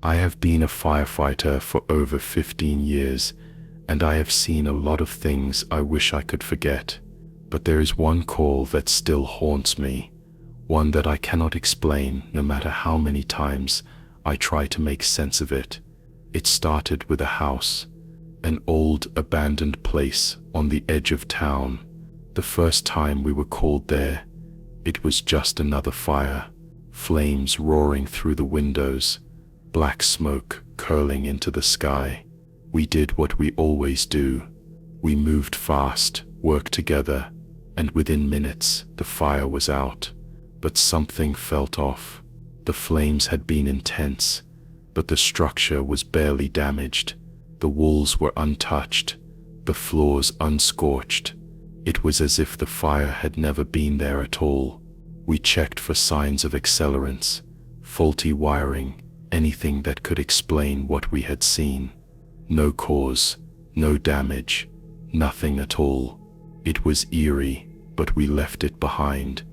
I have been a firefighter for over 15 years, and I have seen a lot of things I wish I could forget. But there is one call that still haunts me, one that I cannot explain no matter how many times I try to make sense of it. It started with a house, an old abandoned place on the edge of town. The first time we were called there, it was just another fire, flames roaring through the windows, black smoke curling into the sky. We did what we always do. We moved fast, worked together, and within minutes the fire was out. But something felt off. The flames had been intense, but the structure was barely damaged. The walls were untouched, the floors unscorched. It was as if the fire had never been there at all. We checked for signs of accelerants, faulty wiring, anything that could explain what we had seen. No cause, no damage, nothing at all. It was eerie, but we left it behind,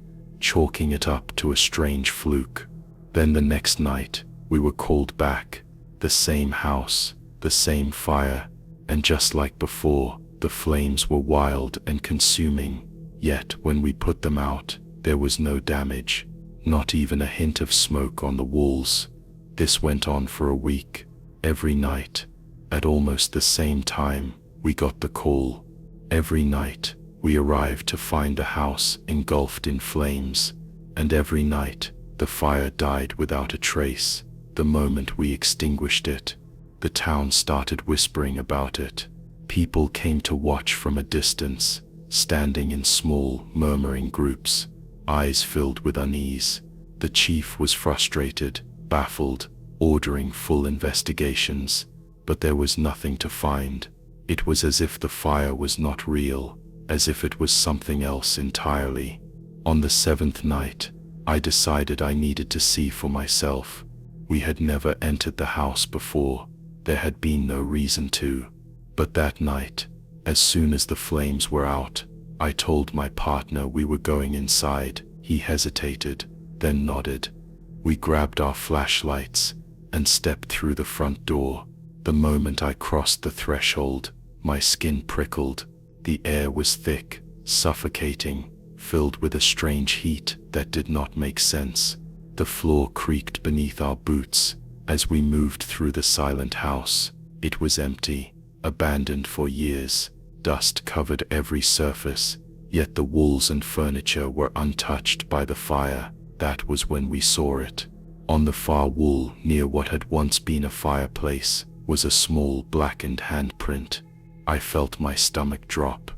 chalking it up to a strange fluke. Then the next night, we were called back. The same house, the same fire, and just like before, the flames were wild and consuming. Yet when we put them out, there was no damage, not even a hint of smoke on the walls. This went on for a week. Every night, at almost the same time, we got the call. Every night, we arrived to find the house engulfed in flames, and every night, the fire died without a trace. The moment we extinguished it, the town started whispering about it. People came to watch from a distance, standing in small, murmuring groups, eyes filled with unease. The chief was frustrated, baffled, ordering full investigations, but there was nothing to find. It was as if the fire was not real, as if it was something else entirely. On the seventh night, I decided I needed to see for myself. We had never entered the house before. There had been no reason to. But that night, as soon as the flames were out, I told my partner we were going inside. He hesitated, then nodded. We grabbed our flashlights and stepped through the front door. The moment I crossed the threshold, my skin prickled. The air was thick, suffocating, filled with a strange heat that did not make sense. The floor creaked beneath our boots as we moved through the silent house. It was empty, abandoned for years. Dust covered every surface, yet the walls and furniture were untouched by the fire. That was when we saw it. On the far wall, near what had once been a fireplace, was a small blackened handprint. I felt my stomach drop.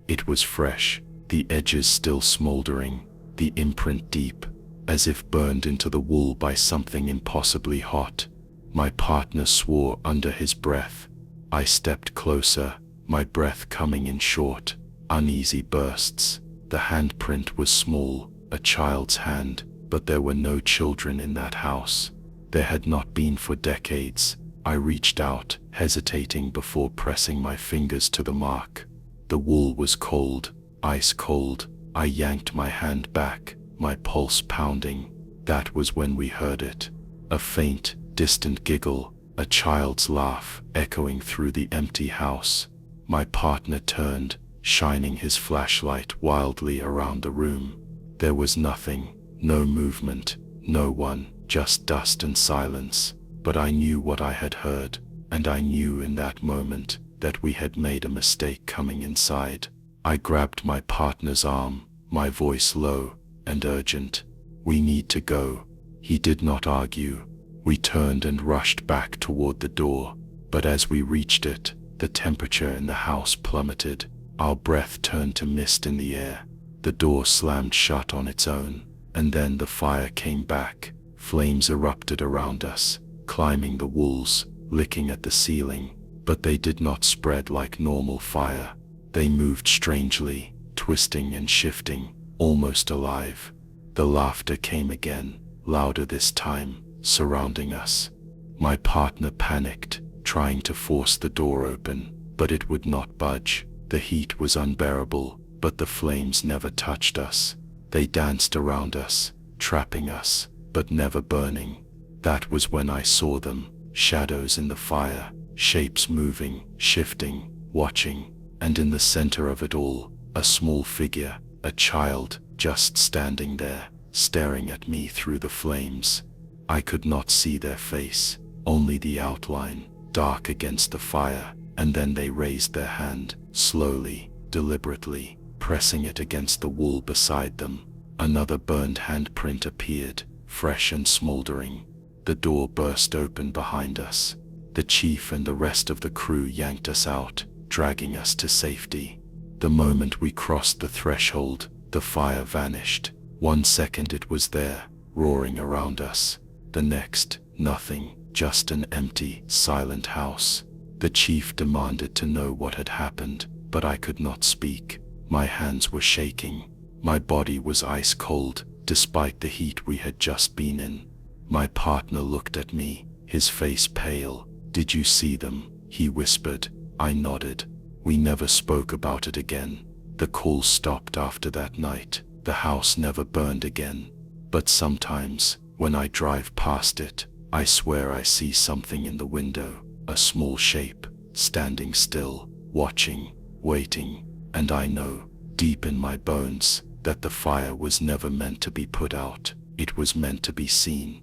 It was fresh, the edges still smoldering, the imprint deep, as if burned into the wool by something impossibly hot. My partner swore under his breath. I stepped closer, my breath coming in short, uneasy bursts. The handprint was small, a child's hand, but there were no children in that house. There had not been for decades. I reached out, hesitating before pressing my fingers to the mark. The wool was cold, ice cold. I yanked my hand back, my pulse pounding. That was when we heard it. A faint, distant giggle, a child's laugh echoing through the empty house. My partner turned, shining his flashlight wildly around the room. There was nothing, no movement, no one, just dust and silence. But I knew what I had heard, and I knew in that moment that we had made a mistake coming inside. I grabbed my partner's arm, my voice low and urgent. "We need to go." He did not argue. We turned and rushed back toward the door, but as we reached it, the temperature in the house plummeted. Our breath turned to mist in the air. The door slammed shut on its own, and then the fire came back. Flames erupted around us, climbing the walls, licking at the ceiling, but they did not spread like normal fire. They moved strangely, twisting and shifting, almost alive. The laughter came again, louder this time, surrounding us. My partner panicked, trying to force the door open, but it would not budge. The heat was unbearable, but the flames never touched us. They danced around us, trapping us, but never burning. That was when I saw them, shadows in the fire, shapes moving, shifting, watching, and in the center of it all, a small figure, a child, just standing there, staring at me through the flames. I could not see their face, only the outline, dark against the fire, and then they raised their hand, slowly, deliberately, pressing it against the wall beside them. Another burned handprint appeared, fresh and smoldering. The door burst open behind us. The chief and the rest of the crew yanked us out, dragging us to safety. The moment we crossed the threshold, the fire vanished. 1 second it was there, roaring around us. The next, nothing, just an empty, silent house. The chief demanded to know what had happened, but I could not speak. My hands were shaking. My body was ice cold, despite the heat we had just been in. My partner looked at me, his face pale. "Did you see them?" he whispered. I nodded. We never spoke about it again. The call stopped after that night. The house never burned again. But sometimes, when I drive past it, I swear I see something in the window, a small shape, standing still, watching, waiting, and I know, deep in my bones, that the fire was never meant to be put out. It was meant to be seen.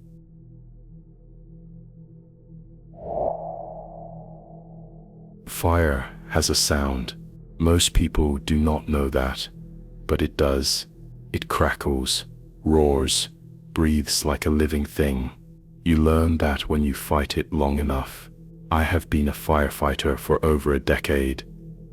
Fire has a sound. Most people do not know that, but it does. It crackles, roars, breathes like a living thing. You learn that when you fight it long enough. I have been a firefighter for over a decade,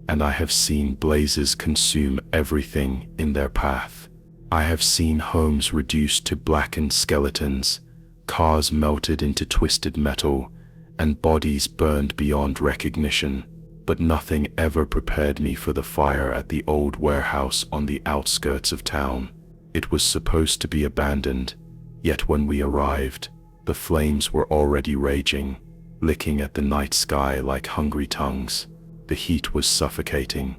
and I have seen blazes consume everything in their path. I have seen homes reduced to blackened skeletons, cars melted into twisted metal, and bodies burned beyond recognition. But nothing ever prepared me for the fire at the old warehouse on the outskirts of town. It was supposed to be abandoned, yet when we arrived, the flames were already raging, licking at the night sky like hungry tongues. The heat was suffocating,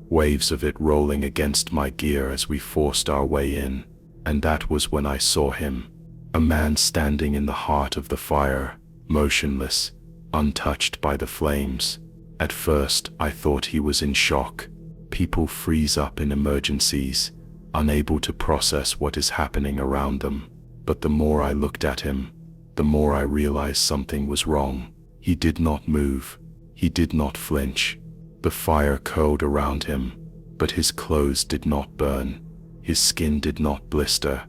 waves of it rolling against my gear as we forced our way in, and that was when I saw him, a man standing in the heart of the fire, motionless, untouched by the flames. At first, I thought he was in shock. People freeze up in emergencies, unable to process what is happening around them. But the more I looked at him, the more I realized something was wrong. He did not move. He did not flinch. The fire curled around him, but his clothes did not burn. His skin did not blister.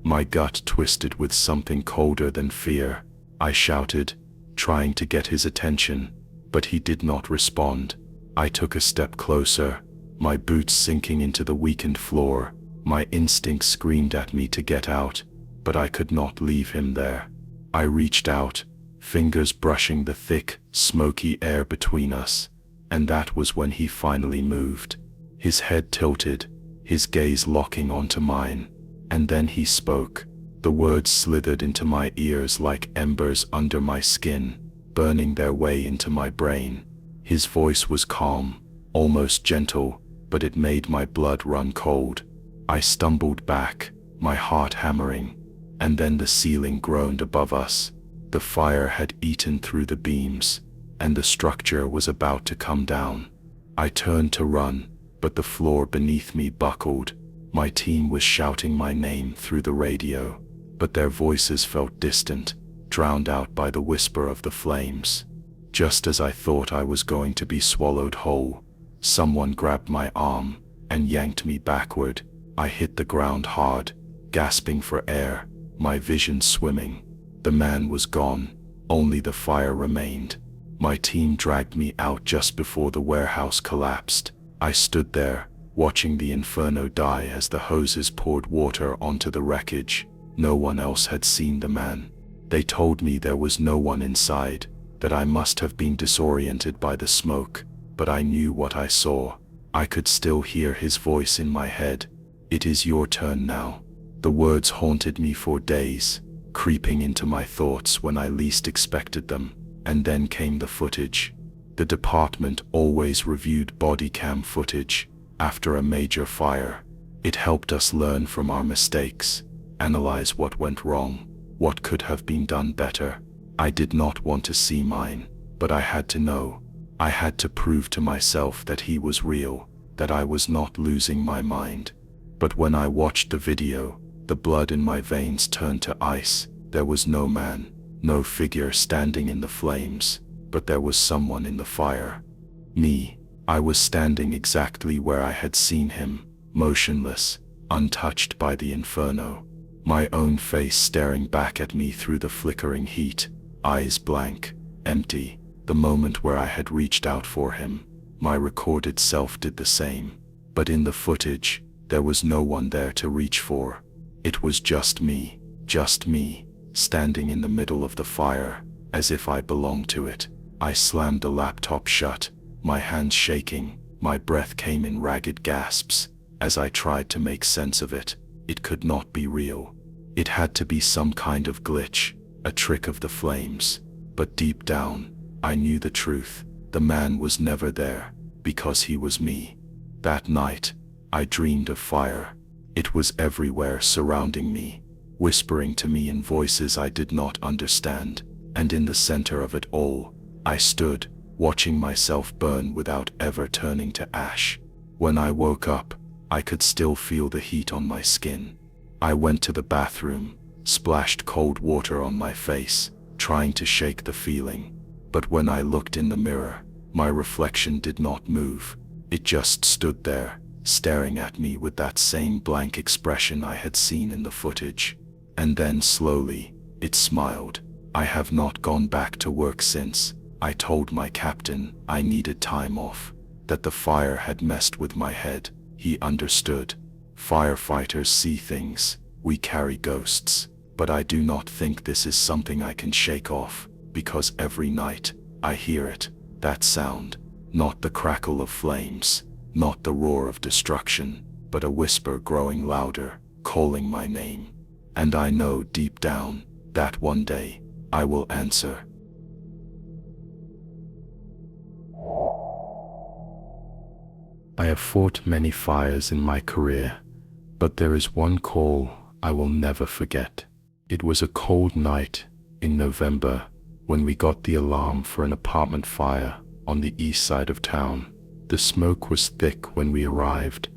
My gut twisted with something colder than fear. I shouted, trying to get his attention, but he did not respond. I took a step closer, my boots sinking into the weakened floor. My instinct screamed at me to get out, but I could not leave him there. I reached out, fingers brushing the thick, smoky air between us, and that was when he finally moved. His head tilted, his gaze locking onto mine, and then he spoke. The words slithered into my ears like embers under my skin, burning their way into my brain. His voice was calm, almost gentle, but it made my blood run cold. I stumbled back, my heart hammering, and then the ceiling groaned above us. The fire had eaten through the beams, and the structure was about to come down. I turned to run, but the floor beneath me buckled. My team was shouting my name through the radio, but their voices felt distant, drowned out by the whisper of the flames. Just as I thought I was going to be swallowed whole, someone grabbed my arm and yanked me backward. I hit the ground hard, gasping for air, my vision swimming. The man was gone, only the fire remained. My team dragged me out just before the warehouse collapsed. I stood there, watching the inferno die as the hoses poured water onto the wreckage. No one else had seen the man. They told me there was no one inside, that I must have been disoriented by the smoke, but I knew what I saw. I could still hear his voice in my head. "It is your turn now." The words haunted me for days, creeping into my thoughts when I least expected them. And then came the footage. The department always reviewed body cam footage after a major fire. It helped us learn from our mistakes, analyze what went wrong, what could have been done better. I did not want to see mine, but I had to know. I had to prove to myself that he was real, that I was not losing my mind. But when I watched the video, the blood in my veins turned to ice. There was no man, no figure standing in the flames, but there was someone in the fire. Me. I was standing exactly where I had seen him, motionless, untouched by the inferno. My own face staring back at me through the flickering heat, eyes blank, empty. The moment where I had reached out for him, my recorded self did the same. But in the footage, there was no one there to reach for. It was just me, standing in the middle of the fire, as if I belonged to it. I slammed the laptop shut, my hands shaking, my breath came in ragged gasps. As I tried to make sense of it, it could not be real. It had to be some kind of glitch, a trick of the flames. But deep down, I knew the truth. The man was never there, because he was me. That night, I dreamed of fire. It was everywhere surrounding me, whispering to me in voices I did not understand. And in the center of it all, I stood, watching myself burn without ever turning to ash. When I woke up, I could still feel the heat on my skin. I went to the bathroom, splashed cold water on my face, trying to shake the feeling. But when I looked in the mirror, my reflection did not move. It just stood there, staring at me with that same blank expression I had seen in the footage. And then slowly, it smiled. I have not gone back to work since. I told my captain I needed time off, that the fire had messed with my head. He understood. Firefighters see things, we carry ghosts. But I do not think this is something I can shake off, because every night, I hear it, that sound. Not the crackle of flames, not the roar of destruction, but a whisper growing louder, calling my name. And I know deep down, that one day, I will answer. I have fought many fires in my career, but there is one call I will never forget. It was a cold night in November when we got the alarm for an apartment fire on the east side of town. The smoke was thick when we arrived,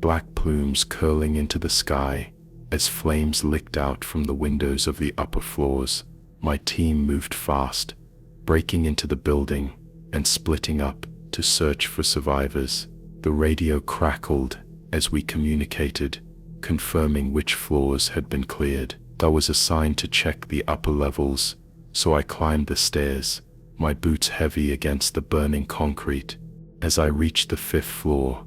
black plumes curling into the sky as flames licked out from the windows of the upper floors. My team moved fast, breaking into the building and splitting up to search for survivors. The radio crackled as we communicated, confirming which floors had been cleared. I was assigned to check the upper levels, so I climbed the stairs, my boots heavy against the burning concrete. As I reached the 5th floor,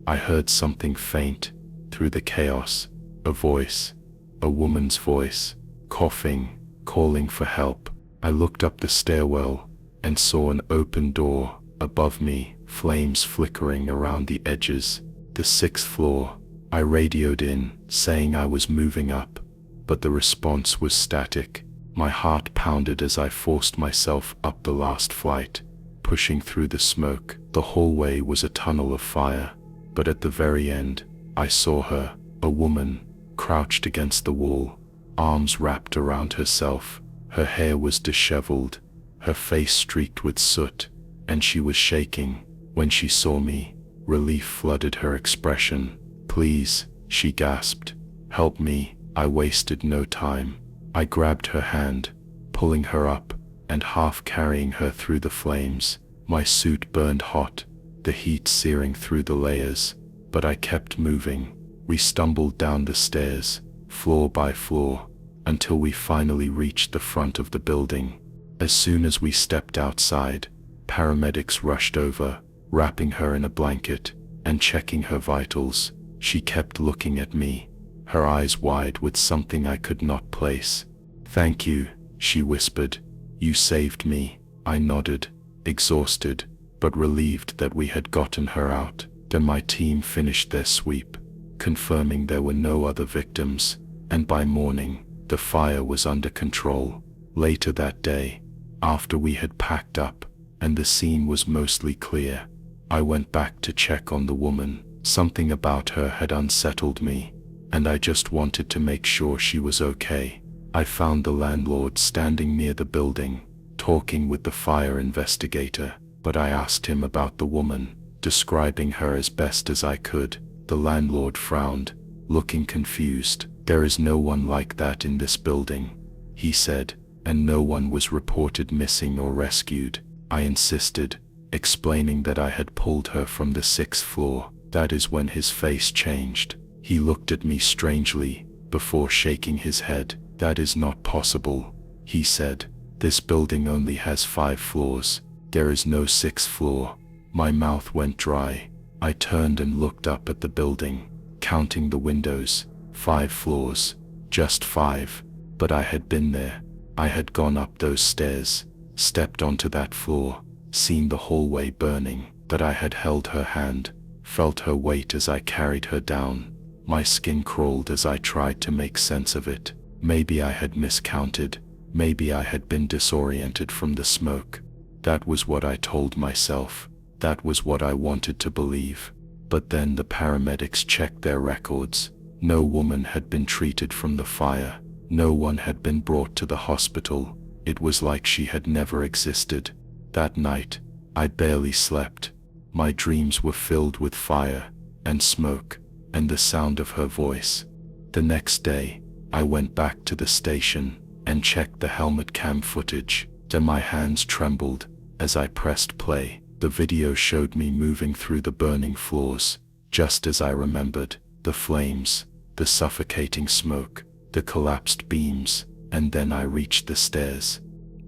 I heard something faint through the chaos, a voice, a woman's voice, coughing, calling for help. I looked up the stairwell and saw an open door above me, flames flickering around the edges. The 6th floor. I radioed in, saying I was moving up, but the response was static. My heart pounded as I forced myself up the last flight, pushing through the smoke. The hallway was a tunnel of fire, but at the very end, I saw her, a woman, crouched against the wall, arms wrapped around herself. Her hair was disheveled, her face streaked with soot, and she was shaking. When she saw me, relief flooded her expression. "Please," she gasped. "Help me." I wasted no time. I grabbed her hand, pulling her up, and half carrying her through the flames. My suit burned hot, the heat searing through the layers, but I kept moving. We stumbled down the stairs, floor by floor, until we finally reached the front of the building. As soon as we stepped outside, paramedics rushed over, wrapping her in a blanket and checking her vitals. She kept looking at me, her eyes wide with something I could not place. "Thank you," she whispered. "You saved me." I nodded, exhausted, but relieved that we had gotten her out. Then my team finished their sweep, confirming there were no other victims, and by morning, the fire was under control. Later that day, after we had packed up, and the scene was mostly clear, I went back to check on the woman. Something about her had unsettled me, and I just wanted to make sure she was okay. I found the landlord standing near the building, talking with the fire investigator, but I asked him about the woman, describing her as best as I could. The landlord frowned, looking confused. "There is no one like that in this building," he said, "and no one was reported missing or rescued." I insisted, explaining that I had pulled her from the 6th floor. That is when his face changed. He looked at me strangely, before shaking his head. "That is not possible," he said. "This building only has 5 floors. There is no 6th floor." My mouth went dry. I turned and looked up at the building, counting the windows. 5 floors. Just 5. But I had been there. I had gone up those stairs, stepped onto that floor, seen the hallway burning. That I had held her hand, felt her weight as I carried her down. My skin crawled as I tried to make sense of it. Maybe I had miscounted. Maybe I had been disoriented from the smoke. That was what I told myself. That was what I wanted to believe. But then the paramedics checked their records. No woman had been treated from the fire. No one had been brought to the hospital. It was like she had never existed. That night, I barely slept. My dreams were filled with fire, and smoke, and the sound of her voice. The next day, I went back to the station and checked the helmet cam footage. Then my hands trembled as I pressed play. The video showed me moving through the burning floors, just as I remembered. The flames, the suffocating smoke, the collapsed beams, and then I reached the stairs.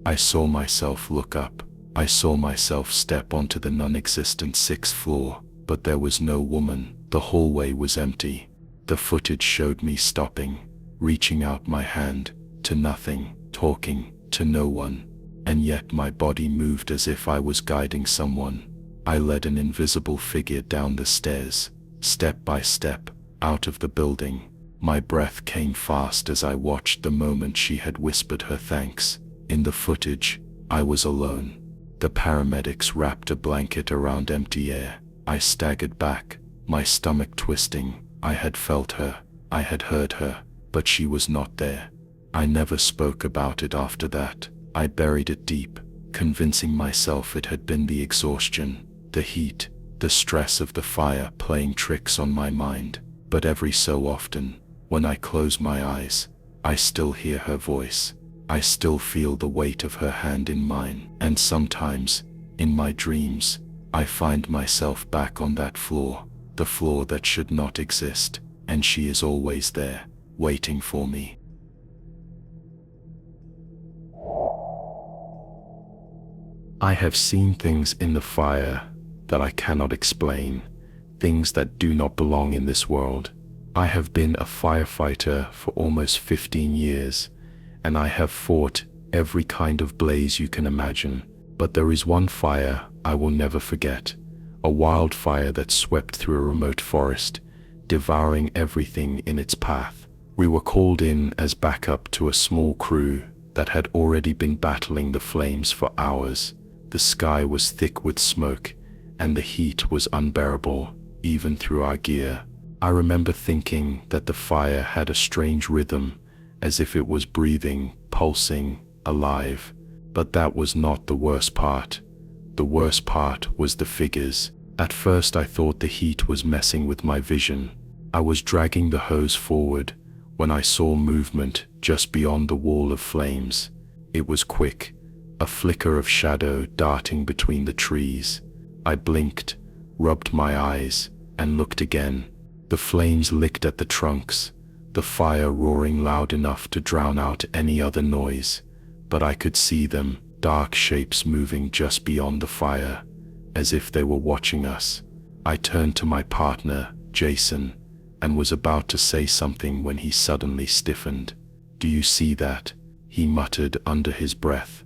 I saw myself look up. I saw myself step onto the non-existent 6th floor, but there was no woman. The hallway was empty. The footage showed me stopping, reaching out my hand, to nothing, talking, to no one. And yet my body moved as if I was guiding someone. I led an invisible figure down the stairs, step by step, out of the building. My breath came fast as I watched the moment she had whispered her thanks. In the footage, I was alone. The paramedics wrapped a blanket around empty air. I staggered back, my stomach twisting. I had felt her, I had heard her, but she was not there. I never spoke about it after that. I buried it deep, convincing myself it had been the exhaustion, the heat, the stress of the fire playing tricks on my mind. But every so often, when I close my eyes, I still hear her voice. I still feel the weight of her hand in mine. And sometimes, in my dreams, I find myself back on that floor, the floor that should not exist, and she is always there, waiting for me. I have seen things in the fire that I cannot explain, things that do not belong in this world. I have been a firefighter for almost 15 years, and I have fought every kind of blaze you can imagine. But there is one fire I will never forget, a wildfire that swept through a remote forest, devouring everything in its path. We were called in as backup to a small crew that had already been battling the flames for hours. The sky was thick with smoke, and the heat was unbearable, even through our gear. I remember thinking that the fire had a strange rhythm, as if it was breathing, pulsing, alive. But that was not the worst part. The worst part was the figures. At first I thought the heat was messing with my vision. I was dragging the hose forward when I saw movement just beyond the wall of flames. It was quick, a flicker of shadow darting between the trees. I blinked, rubbed my eyes, and looked again. The flames licked at the trunks, the fire roaring loud enough to drown out any other noise. But I could see them, dark shapes moving just beyond the fire, as if they were watching us. I turned to my partner, Jason, and was about to say something when he suddenly stiffened. "Do you see that?" he muttered under his breath.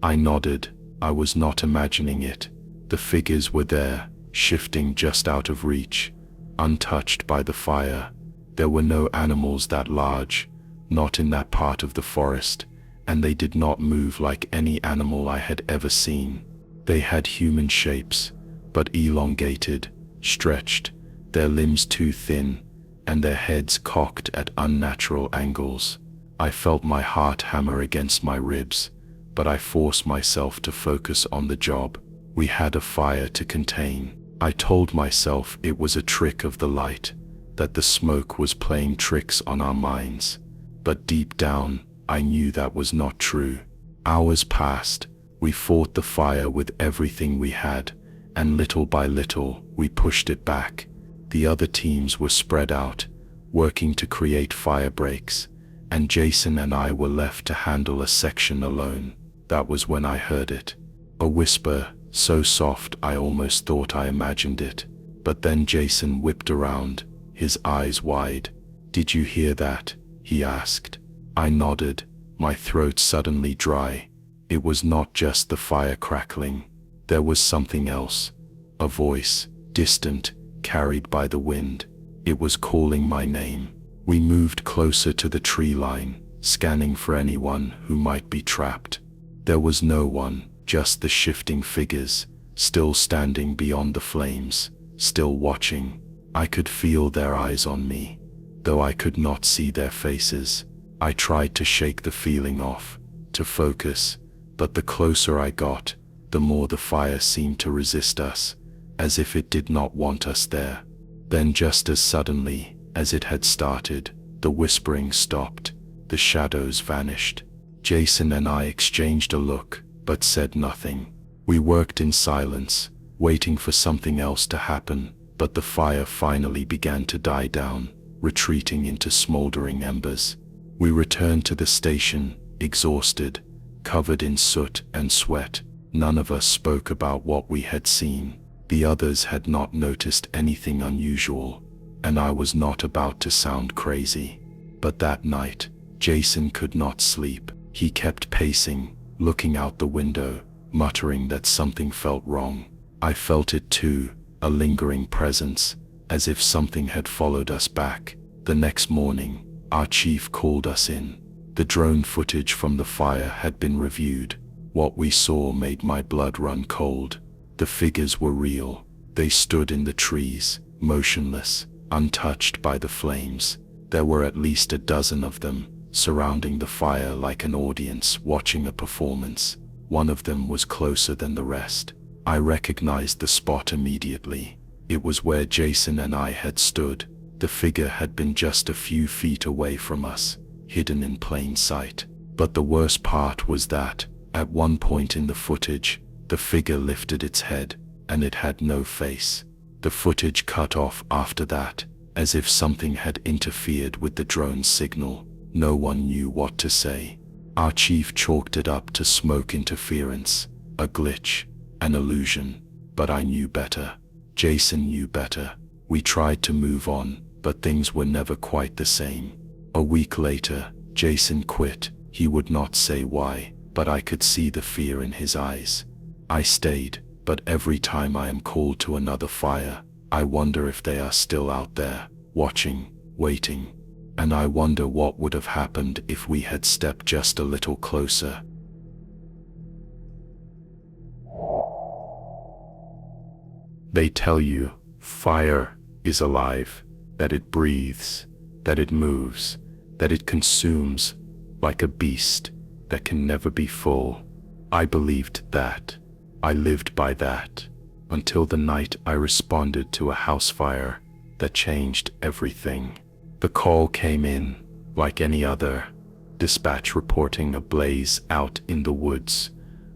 I nodded. I was not imagining it. The figures were there, shifting just out of reach, untouched by the fire. There were no animals that large, not in that part of the forest, and they did not move like any animal I had ever seen. They had human shapes, but elongated, stretched, their limbs too thin, and their heads cocked at unnatural angles. I felt my heart hammer against my ribs, but I forced myself to focus on the job. We had a fire to contain. I told myself it was a trick of the light, that the smoke was playing tricks on our minds. But deep down, I knew that was not true. Hours passed. We fought the fire with everything we had, and little by little, we pushed it back. The other teams were spread out, working to create fire breaks, and Jason and I were left to handle a section alone. That was when I heard it. A whisper, so soft I almost thought I imagined it. But then Jason whipped around, his eyes wide. "Did you hear that?" he asked. I nodded, my throat suddenly dry. It was not just the fire crackling. There was something else. A voice, distant, carried by the wind. It was calling my name. We moved closer to the tree line, scanning for anyone who might be trapped. There was no one, just the shifting figures, still standing beyond the flames, still watching. I could feel their eyes on me, though I could not see their faces. I tried to shake the feeling off, to focus, but the closer I got, the more the fire seemed to resist us, as if it did not want us there. Then just as suddenly as it had started, the whispering stopped, the shadows vanished. Jason and I exchanged a look, but said nothing. We worked in silence, waiting for something else to happen, but the fire finally began to die down, retreating into smoldering embers. We returned to the station, exhausted, covered in soot and sweat. None of us spoke about what we had seen. The others had not noticed anything unusual, and I was not about to sound crazy. But that night, Jason could not sleep. He kept pacing, looking out the window, muttering that something felt wrong. I felt it too, a lingering presence, as if something had followed us back. The next morning, our chief called us in. The drone footage from the fire had been reviewed. What we saw made my blood run cold. The figures were real. They stood in the trees, motionless, untouched by the flames. There were at least a dozen of them, surrounding the fire like an audience watching a performance. One of them was closer than the rest. I recognized the spot immediately. It was where Jason and I had stood. The figure had been just a few feet away from us, hidden in plain sight. But the worst part was that, at one point in the footage, the figure lifted its head, and it had no face. The footage cut off after that, as if something had interfered with the drone's signal. No one knew what to say. Our chief chalked it up to smoke interference, a glitch, an illusion. But I knew better. Jason knew better. We tried to move on, but things were never quite the same. A week later, Jason quit. He would not say why, but I could see the fear in his eyes. I stayed, but every time I am called to another fire, I wonder if they are still out there, watching, waiting. And I wonder what would have happened if we had stepped just a little closer. They tell you, fire is alive, that it breathes, that it moves, that it consumes, like a beast that can never be full. I believed that. I lived by that, until the night I responded to a house fire that changed everything. The call came in, like any other. Dispatch reporting a blaze out in the woods,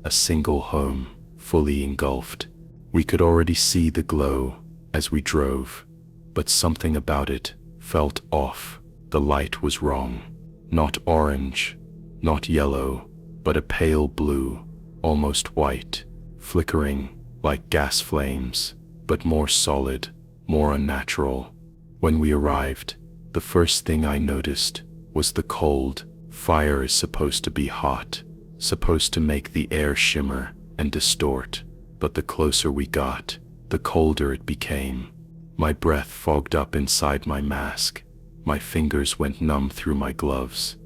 a single home, fully engulfed. We could already see the glow as we drove, but something about it felt off. The light was wrong. Not orange, not yellow, but a pale blue, almost white, flickering like gas flames, but more solid, more unnatural. When we arrived, the first thing I noticed was the cold. Fire is supposed to be hot, supposed to make the air shimmer and distort, but the closer we got, the colder it became. My breath fogged up inside my mask, my fingers went numb through my gloves,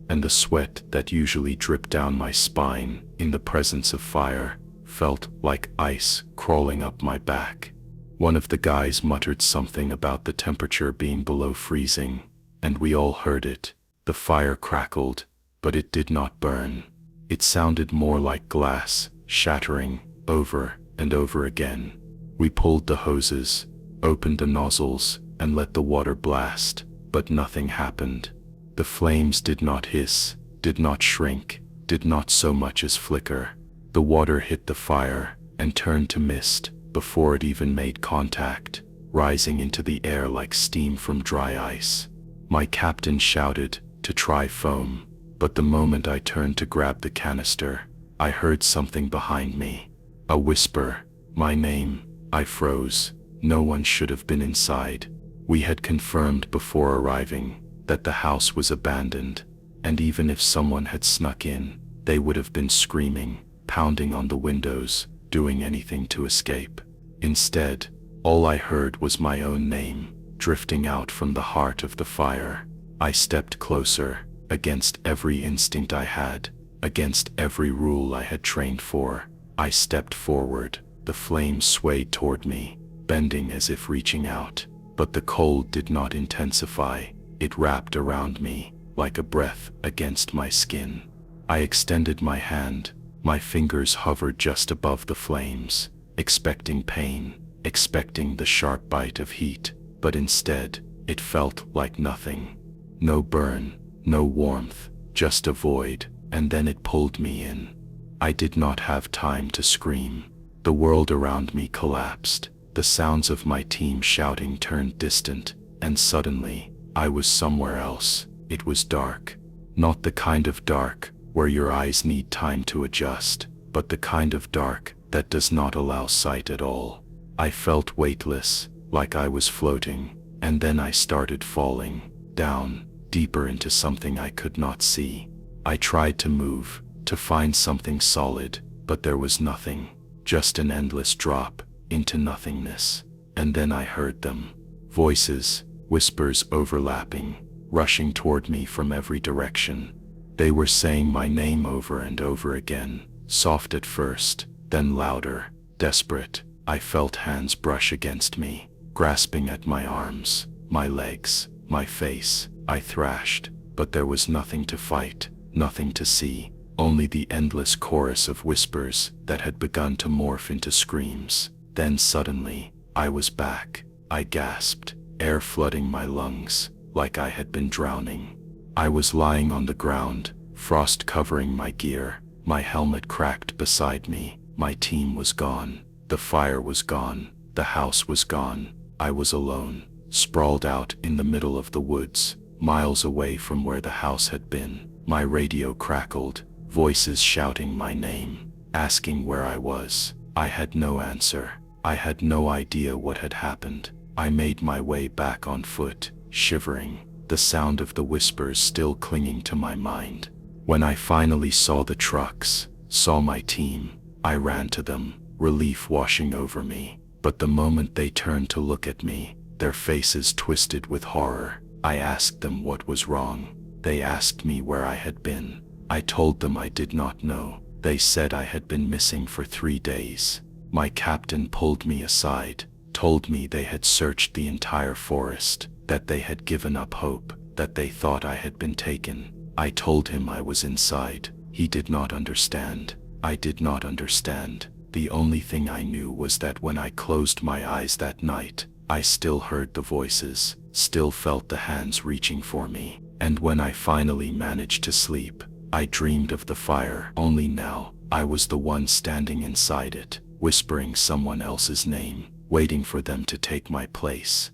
and the sweat that usually dripped down my spine in the presence of fire felt like ice crawling up my back. One of the guys muttered something about the temperature being below freezing, and we all heard it, The fire crackled, but it did not burn. It sounded more like glass, shattering, over and over again. We pulled the hoses, opened the nozzles, and let the water blast, but nothing happened. The flames did not hiss, did not shrink, did not so much as flicker. The water hit the fire and turned to mist before it even made contact, rising into the air like steam from dry ice. My captain shouted to try foam, but the moment I turned to grab the canister, I heard something behind me. A whisper, my name. I froze. No one should have been inside. We had confirmed before arriving that the house was abandoned, and even if someone had snuck in, they would have been screaming, pounding on the windows, doing anything to escape. Instead, all I heard was my own name, drifting out from the heart of the fire. I stepped closer, against every instinct I had, against every rule I had trained for. I stepped forward. The flames swayed toward me, bending as if reaching out, but the cold did not intensify. It wrapped around me, like a breath against my skin. I extended my hand. My fingers hovered just above the flames, expecting pain, expecting the sharp bite of heat, but instead, it felt like nothing. No burn, no warmth, just a void, and then it pulled me in. I did not have time to scream. The world around me collapsed. The sounds of my team shouting turned distant, and suddenly, I was somewhere else. It was dark. Not the kind of dark where your eyes need time to adjust, but the kind of dark that does not allow sight at all. I felt weightless, like I was floating, and then I started falling, down, deeper into something I could not see. I tried to move, to find something solid, but there was nothing, just an endless drop, into nothingness. And then I heard them. Voices, whispers overlapping, rushing toward me from every direction. They were saying my name over and over again, soft at first, then louder, desperate. I felt hands brush against me, grasping at my arms, my legs, my face. I thrashed, but there was nothing to fight, nothing to see, only the endless chorus of whispers that had begun to morph into screams. Then suddenly, I was back. I gasped, air flooding my lungs, like I had been drowning. I was lying on the ground, frost covering my gear, my helmet cracked beside me. My team was gone, the fire was gone, the house was gone. I was alone, sprawled out in the middle of the woods, miles away from where the house had been. My radio crackled, voices shouting my name, asking where I was. I had no answer. I had no idea what had happened. I made my way back on foot, shivering, the sound of the whispers still clinging to my mind. When I finally saw the trucks, saw my team, I ran to them, relief washing over me. But the moment they turned to look at me, their faces twisted with horror. I asked them what was wrong. They asked me where I had been. I told them I did not know. They said I had been missing for 3 days. My captain pulled me aside, told me they had searched the entire forest, that they had given up hope, that they thought I had been taken. I told him I was inside. He did not understand. I did not understand. The only thing I knew was that when I closed my eyes that night, I still heard the voices, still felt the hands reaching for me. And when I finally managed to sleep, I dreamed of the fire. Only now, I was the one standing inside it, whispering someone else's name, waiting for them to take my place.